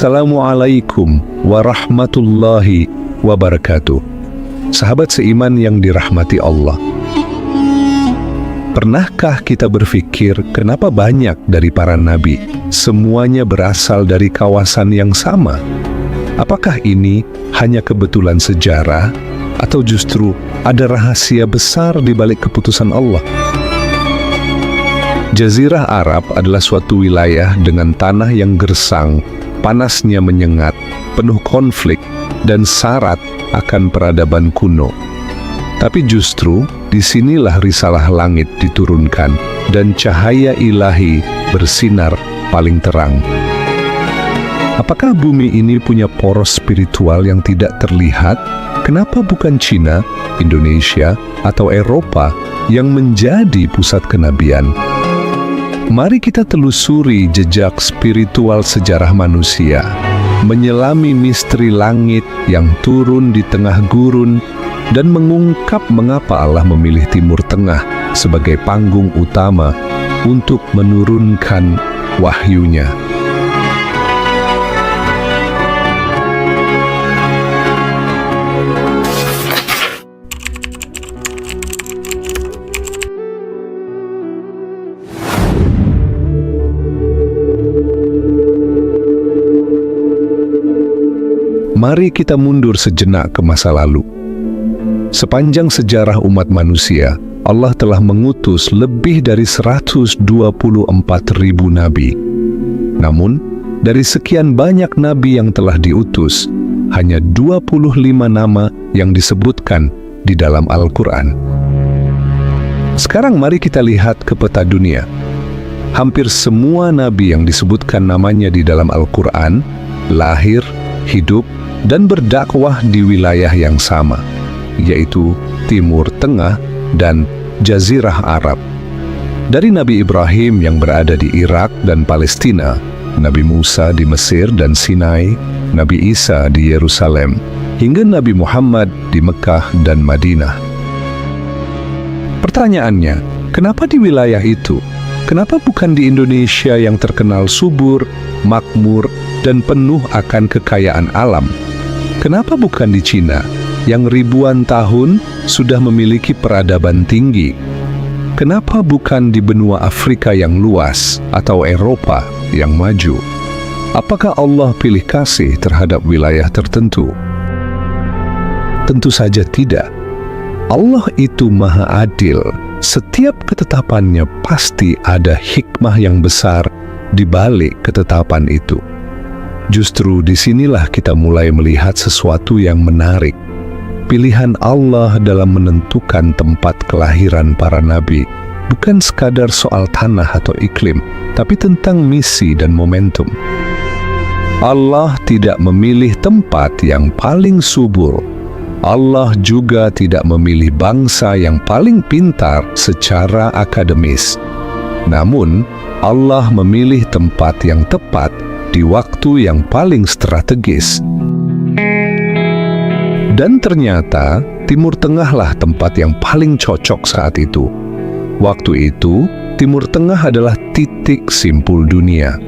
Assalamualaikum warahmatullahi wabarakatuh. Sahabat seiman yang dirahmati Allah, pernahkah kita berpikir kenapa banyak dari para nabi semuanya berasal dari kawasan yang sama? Apakah ini hanya kebetulan sejarah atau justru ada rahasia besar di balik keputusan Allah? Jazirah Arab adalah suatu wilayah dengan tanah yang gersang, panasnya menyengat, penuh konflik, dan syarat akan peradaban kuno. Tapi justru disinilah risalah langit diturunkan dan cahaya ilahi bersinar paling terang. Apakah bumi ini punya poros spiritual yang tidak terlihat? Kenapa bukan Cina, Indonesia, atau Eropa yang menjadi pusat kenabian? Mari kita telusuri jejak spiritual sejarah manusia, menyelami misteri langit yang turun di tengah gurun, dan mengungkap mengapa Allah memilih Timur Tengah sebagai panggung utama untuk menurunkan wahyunya. Mari kita mundur sejenak ke masa lalu. Sepanjang sejarah umat manusia, Allah telah mengutus lebih dari 124.000 nabi. Namun, dari sekian banyak nabi yang telah diutus, hanya 25 nama yang disebutkan di dalam Al-Quran. Sekarang mari kita lihat ke peta dunia. Hampir semua nabi yang disebutkan namanya di dalam Al-Quran lahir, hidup, dan berdakwah di wilayah yang sama, yaitu Timur Tengah dan Jazirah Arab. Dari Nabi Ibrahim yang berada di Irak dan Palestina, Nabi Musa di Mesir dan Sinai, Nabi Isa di Yerusalem, hingga Nabi Muhammad di Mekah dan Madinah. Pertanyaannya, kenapa di wilayah itu? Kenapa bukan di Indonesia yang terkenal subur, makmur, dan penuh akan kekayaan alam? Kenapa bukan di Cina yang ribuan tahun sudah memiliki peradaban tinggi? Kenapa bukan di benua Afrika yang luas atau Eropa yang maju? Apakah Allah pilih kasih terhadap wilayah tertentu? Tentu saja tidak. Allah itu Maha Adil. Setiap ketetapannya pasti ada hikmah yang besar di balik ketetapan itu. Justru disinilah kita mulai melihat sesuatu yang menarik. Pilihan Allah dalam menentukan tempat kelahiran para nabi bukan sekadar soal tanah atau iklim, tapi tentang misi dan momentum. Allah tidak memilih tempat yang paling subur. Allah juga tidak memilih bangsa yang paling pintar secara akademis. Namun, Allah memilih tempat yang tepat di waktu yang paling strategis. Dan ternyata, Timur Tengahlah tempat yang paling cocok saat itu. Waktu itu, Timur Tengah adalah titik simpul dunia.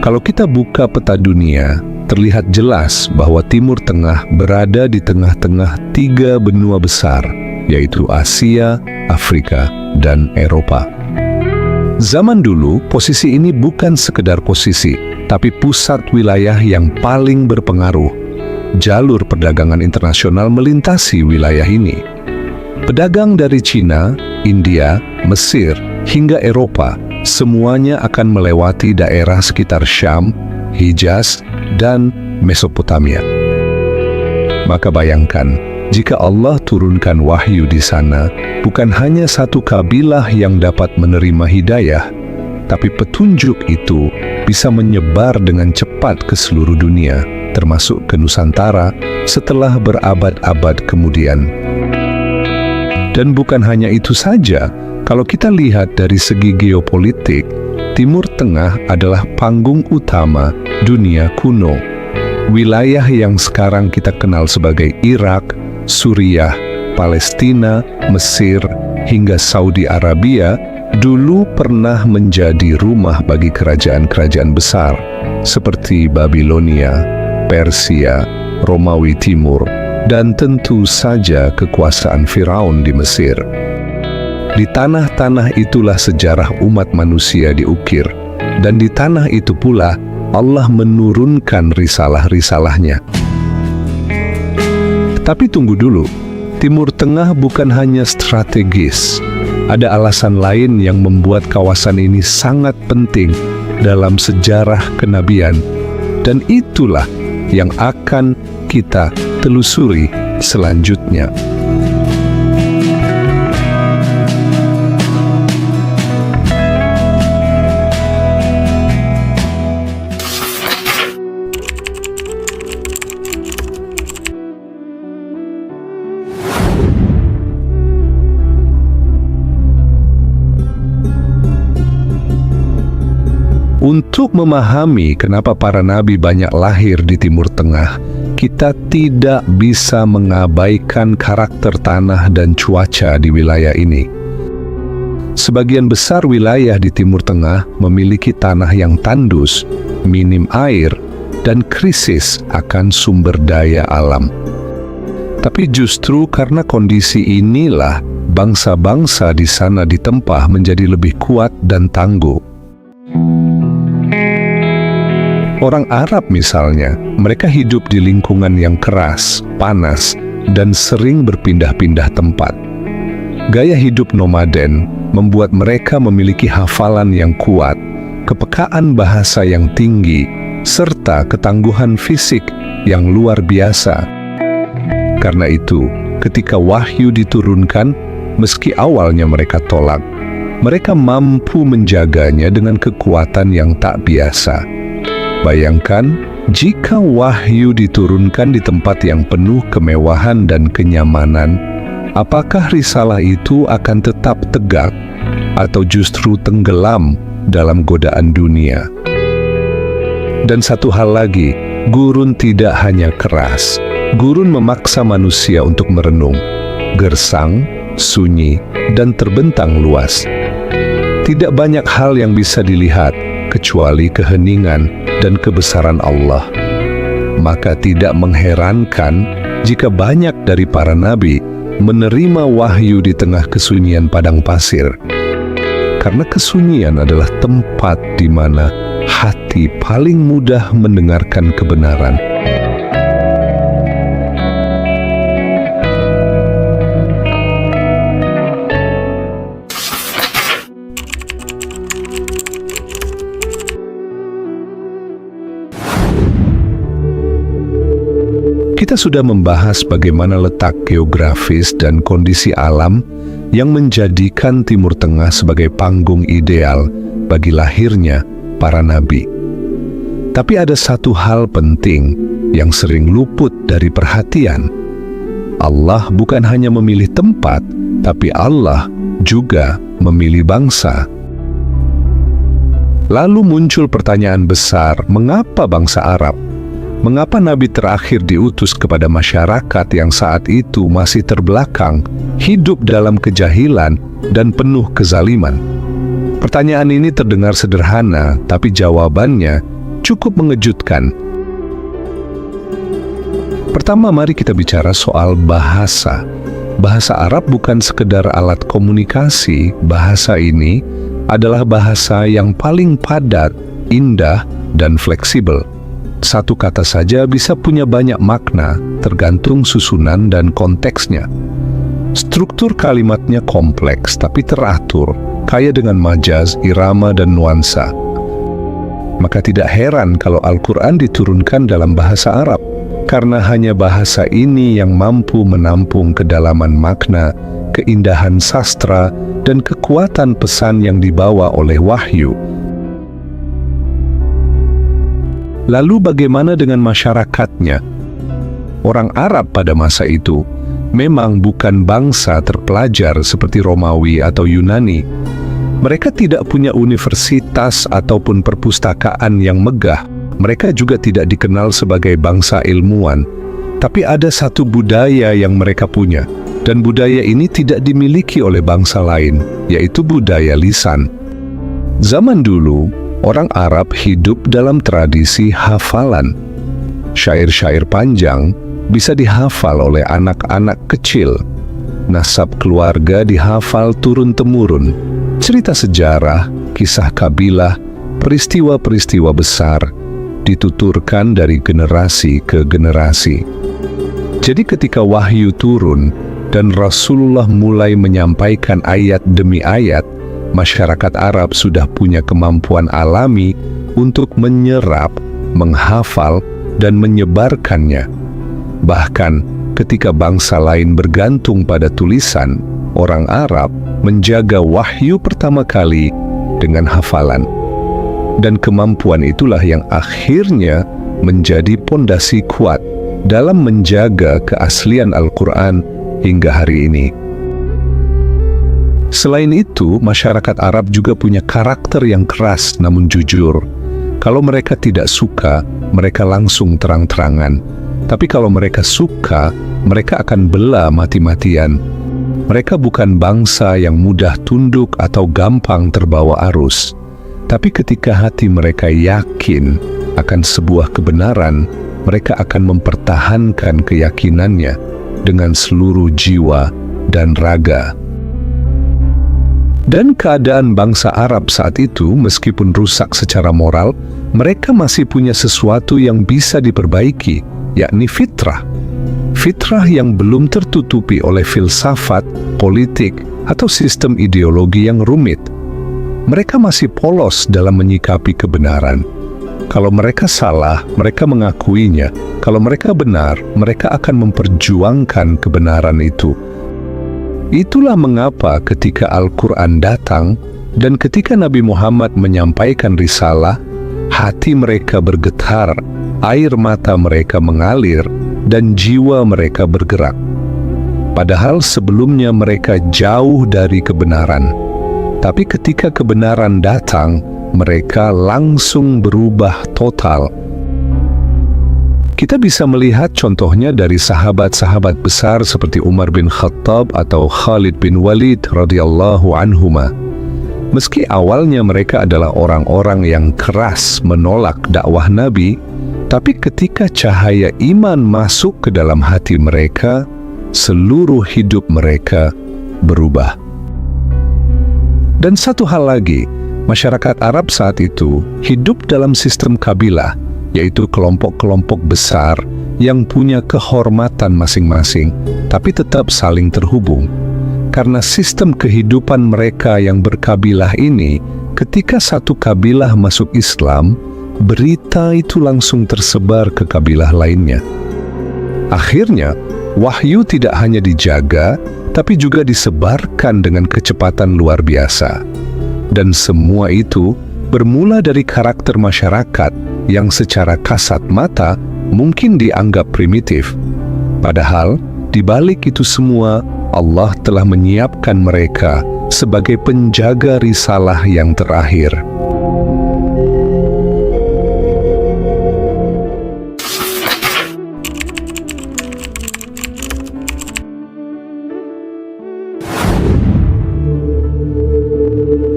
Kalau kita buka peta dunia, terlihat jelas bahwa Timur Tengah berada di tengah-tengah 3 benua besar, yaitu Asia, Afrika, dan Eropa. Zaman dulu, posisi ini bukan sekedar posisi, tapi pusat wilayah yang paling berpengaruh. Jalur perdagangan internasional melintasi wilayah ini. Pedagang dari Cina, India, Mesir, hingga Eropa, semuanya akan melewati daerah sekitar Syam, Hijaz, dan Mesopotamia. Maka bayangkan, jika Allah turunkan wahyu di sana, bukan hanya satu kabilah yang dapat menerima hidayah, tapi petunjuk itu bisa menyebar dengan cepat ke seluruh dunia, termasuk ke Nusantara setelah berabad-abad kemudian. Dan bukan hanya itu saja, kalau kita lihat dari segi geopolitik, Timur Tengah adalah panggung utama dunia kuno. Wilayah yang sekarang kita kenal sebagai Irak, Suriah, Palestina, Mesir, hingga Saudi Arabia dulu pernah menjadi rumah bagi kerajaan-kerajaan besar seperti Babilonia, Persia, Romawi Timur, dan tentu saja kekuasaan Firaun di Mesir. Di tanah-tanah itulah sejarah umat manusia diukir, dan di tanah itu pula Allah menurunkan risalah-risalahnya. Tapi tunggu dulu, Timur Tengah bukan hanya strategis. Ada alasan lain yang membuat kawasan ini sangat penting dalam sejarah kenabian, dan itulah yang akan kita telusuri selanjutnya. Untuk memahami kenapa para nabi banyak lahir di Timur Tengah, kita tidak bisa mengabaikan karakter tanah dan cuaca di wilayah ini. Sebagian besar wilayah di Timur Tengah memiliki tanah yang tandus, minim air, dan krisis akan sumber daya alam. Tapi justru karena kondisi inilah bangsa-bangsa di sana ditempa menjadi lebih kuat dan tangguh. Orang Arab misalnya, mereka hidup di lingkungan yang keras, panas, dan sering berpindah-pindah tempat. Gaya hidup nomaden membuat mereka memiliki hafalan yang kuat, kepekaan bahasa yang tinggi, serta ketangguhan fisik yang luar biasa. Karena itu, ketika wahyu diturunkan, meski awalnya mereka tolak, mereka mampu menjaganya dengan kekuatan yang tak biasa. Bayangkan, jika wahyu diturunkan di tempat yang penuh kemewahan dan kenyamanan, apakah risalah itu akan tetap tegak atau justru tenggelam dalam godaan dunia? Dan satu hal lagi, gurun tidak hanya keras. Gurun memaksa manusia untuk merenung, gersang, sunyi, dan terbentang luas. Tidak banyak hal yang bisa dilihat kecuali keheningan dan kebesaran Allah. Maka tidak mengherankan jika banyak dari para nabi menerima wahyu di tengah kesunyian padang pasir. Karena kesunyian adalah tempat di mana hati paling mudah mendengarkan kebenaran. Kita sudah membahas bagaimana letak geografis dan kondisi alam yang menjadikan Timur Tengah sebagai panggung ideal bagi lahirnya para nabi. Tapi ada satu hal penting yang sering luput dari perhatian. Allah bukan hanya memilih tempat, tapi Allah juga memilih bangsa. Lalu muncul pertanyaan besar, mengapa bangsa Arab? Mengapa Nabi terakhir diutus kepada masyarakat yang saat itu masih terbelakang, hidup dalam kejahilan, dan penuh kezaliman? Pertanyaan ini terdengar sederhana, tapi jawabannya cukup mengejutkan. Pertama, mari kita bicara soal bahasa. Bahasa Arab bukan sekedar alat komunikasi. Bahasa ini adalah bahasa yang paling padat, indah, dan fleksibel. Satu kata saja bisa punya banyak makna, tergantung susunan dan konteksnya. Struktur kalimatnya kompleks tapi teratur, kaya dengan majaz, irama, dan nuansa. Maka tidak heran kalau Al-Quran diturunkan dalam bahasa Arab, karena hanya bahasa ini yang mampu menampung kedalaman makna, keindahan sastra, dan kekuatan pesan yang dibawa oleh wahyu. Lalu bagaimana dengan masyarakatnya? Orang Arab pada masa itu memang bukan bangsa terpelajar seperti Romawi atau Yunani. Mereka tidak punya universitas ataupun perpustakaan yang megah. Mereka juga tidak dikenal sebagai bangsa ilmuwan. Tapi ada satu budaya yang mereka punya, dan budaya ini tidak dimiliki oleh bangsa lain, yaitu budaya lisan. Zaman dulu, Orang Arab hidup dalam tradisi hafalan. Syair-syair panjang bisa dihafal oleh anak-anak kecil. Nasab keluarga dihafal turun-temurun. Cerita sejarah, kisah kabilah, peristiwa-peristiwa besar dituturkan dari generasi ke generasi. Jadi ketika wahyu turun dan Rasulullah mulai menyampaikan ayat demi ayat, masyarakat Arab sudah punya kemampuan alami untuk menyerap, menghafal, dan menyebarkannya. Bahkan ketika bangsa lain bergantung pada tulisan, orang Arab menjaga wahyu pertama kali dengan hafalan. Dan kemampuan itulah yang akhirnya menjadi pondasi kuat dalam menjaga keaslian Al-Quran hingga hari ini. Selain itu, masyarakat Arab juga punya karakter yang keras namun jujur. Kalau mereka tidak suka, mereka langsung terang-terangan. Tapi kalau mereka suka, mereka akan bela mati-matian. Mereka bukan bangsa yang mudah tunduk atau gampang terbawa arus. Tapi ketika hati mereka yakin akan sebuah kebenaran, mereka akan mempertahankan keyakinannya dengan seluruh jiwa dan raga. Dan keadaan bangsa Arab saat itu, meskipun rusak secara moral, mereka masih punya sesuatu yang bisa diperbaiki, yakni fitrah. Fitrah yang belum tertutupi oleh filsafat, politik, atau sistem ideologi yang rumit. Mereka masih polos dalam menyikapi kebenaran. Kalau mereka salah, mereka mengakuinya. Kalau mereka benar, mereka akan memperjuangkan kebenaran itu. Itulah mengapa ketika Al-Quran datang dan ketika Nabi Muhammad menyampaikan risalah, hati mereka bergetar, air mata mereka mengalir, dan jiwa mereka bergerak. Padahal sebelumnya mereka jauh dari kebenaran. Tapi ketika kebenaran datang, mereka langsung berubah total. Kita bisa melihat contohnya dari sahabat-sahabat besar seperti Umar bin Khattab atau Khalid bin Walid radhiyallahu anhuma. Meski awalnya mereka adalah orang-orang yang keras menolak dakwah Nabi, tapi ketika cahaya iman masuk ke dalam hati mereka, seluruh hidup mereka berubah. Dan satu hal lagi, masyarakat Arab saat itu hidup dalam sistem kabilah, yaitu kelompok-kelompok besar yang punya kehormatan masing-masing, tapi tetap saling terhubung. Karena sistem kehidupan mereka yang berkabilah ini, ketika satu kabilah masuk Islam, berita itu langsung tersebar ke kabilah lainnya. Akhirnya, wahyu tidak hanya dijaga, tapi juga disebarkan dengan kecepatan luar biasa. Dan semua itu bermula dari karakter masyarakat yang secara kasat mata mungkin dianggap primitif. Padahal, di balik itu semua, Allah telah menyiapkan mereka sebagai penjaga risalah yang terakhir.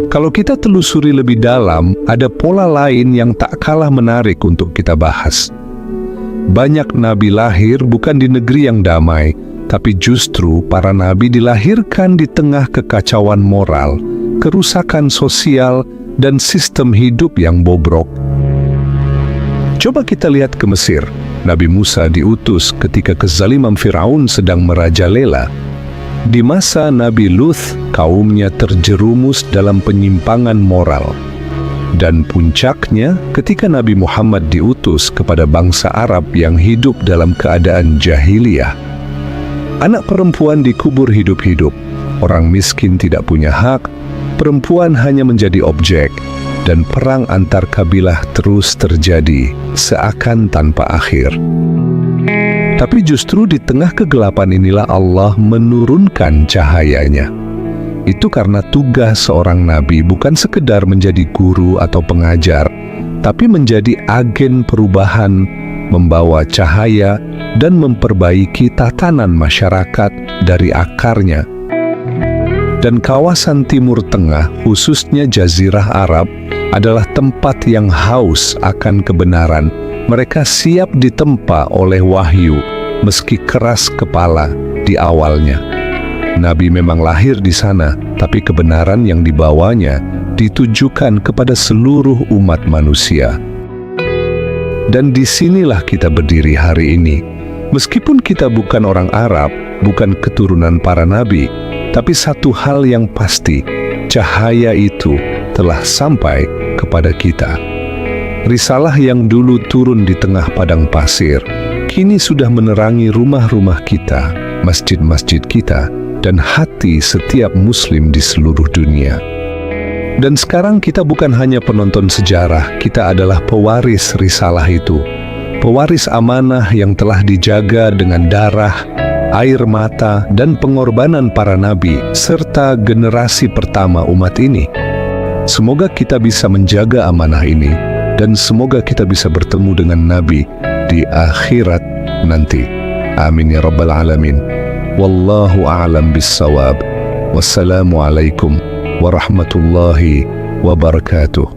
Kalau kita telusuri lebih dalam, ada pola lain yang tak kalah menarik untuk kita bahas. Banyak nabi lahir bukan di negeri yang damai, tapi justru para nabi dilahirkan di tengah kekacauan moral, kerusakan sosial, dan sistem hidup yang bobrok. Coba kita lihat ke Mesir. Nabi Musa diutus ketika kezaliman Firaun sedang merajalela. Di masa Nabi Luth, kaumnya terjerumus dalam penyimpangan moral. Dan puncaknya ketika Nabi Muhammad diutus kepada bangsa Arab yang hidup dalam keadaan jahiliyah. Anak perempuan dikubur hidup-hidup, orang miskin tidak punya hak, perempuan hanya menjadi objek, dan perang antar kabilah terus terjadi, seakan tanpa akhir. Tapi justru di tengah kegelapan inilah Allah menurunkan cahayanya. Itu karena tugas seorang nabi bukan sekedar menjadi guru atau pengajar, tapi menjadi agen perubahan, membawa cahaya, dan memperbaiki tatanan masyarakat dari akarnya. Dan kawasan Timur Tengah, khususnya Jazirah Arab, adalah tempat yang haus akan kebenaran. Mereka siap ditempa oleh wahyu, meski keras kepala di awalnya. Nabi memang lahir di sana, tapi kebenaran yang dibawanya ditujukan kepada seluruh umat manusia. Dan disinilah kita berdiri hari ini. Meskipun kita bukan orang Arab, bukan keturunan para nabi, tapi satu hal yang pasti, cahaya itu telah sampai kepada kita. Risalah yang dulu turun di tengah padang pasir, kini sudah menerangi rumah-rumah kita, masjid-masjid kita, dan hati setiap muslim di seluruh dunia. Dan sekarang kita bukan hanya penonton sejarah, kita adalah pewaris risalah itu. Pewaris amanah yang telah dijaga dengan darah, air mata, dan pengorbanan para nabi, serta generasi pertama umat ini. Semoga kita bisa menjaga amanah ini, dan semoga kita bisa bertemu dengan Nabi di akhirat nanti. Amin ya rabbal alamin. Wallahu a'lam bis-shawab. Wassalamualaikum warahmatullahi wabarakatuh.